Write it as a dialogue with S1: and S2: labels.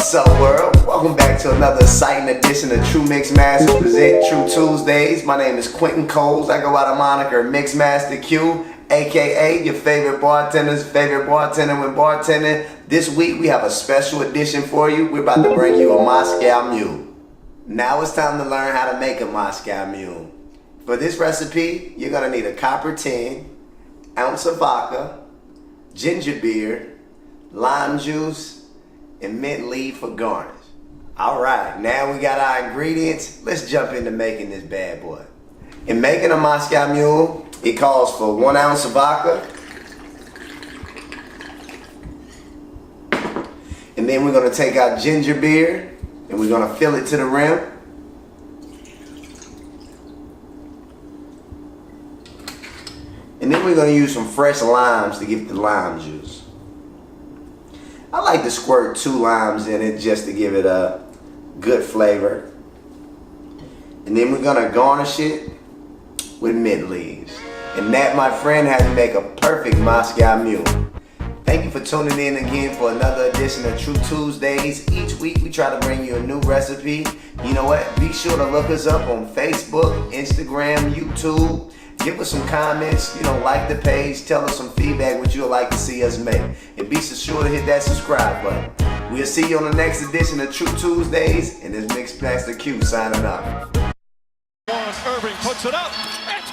S1: What's up, world? Welcome back to another exciting edition of True MixMaster present True Tuesdays. My name is Quentin Coles. I go by the moniker MixMaster Q, aka your favorite bartender's favorite bartender when bartending. This week we have a special edition for you. We're about to bring you a Moscow Mule. Now it's time to learn how to make a Moscow Mule. For this recipe, you're gonna need a copper tin, ounce of vodka, ginger beer, lime juice, and mint leaf for garnish. Alright, now we got our ingredients. Let's jump into making this bad boy. In making a Moscow Mule, it calls for 1 ounce of vodka. And then we're going to take our ginger beer and we're going to fill it to the rim. And then we're going to use some fresh limes to give the lime juice. I like to squirt 2 limes in it just to give it a good flavor. And then we're gonna garnish it with mint leaves. And that, my friend, has to make a perfect Moscow Mule. Thank you for tuning in again for another edition of True Tuesdays. Each week we try to bring you a new recipe. You know what? Be sure to look us up on Facebook, Instagram, YouTube. Give us some comments, like the page, tell us some feedback what you would like to see us make. And be sure to hit that subscribe button. We'll see you on the next edition of True Tuesdays, and this MixMaster Q signing off.
S2: Irving puts it up. It's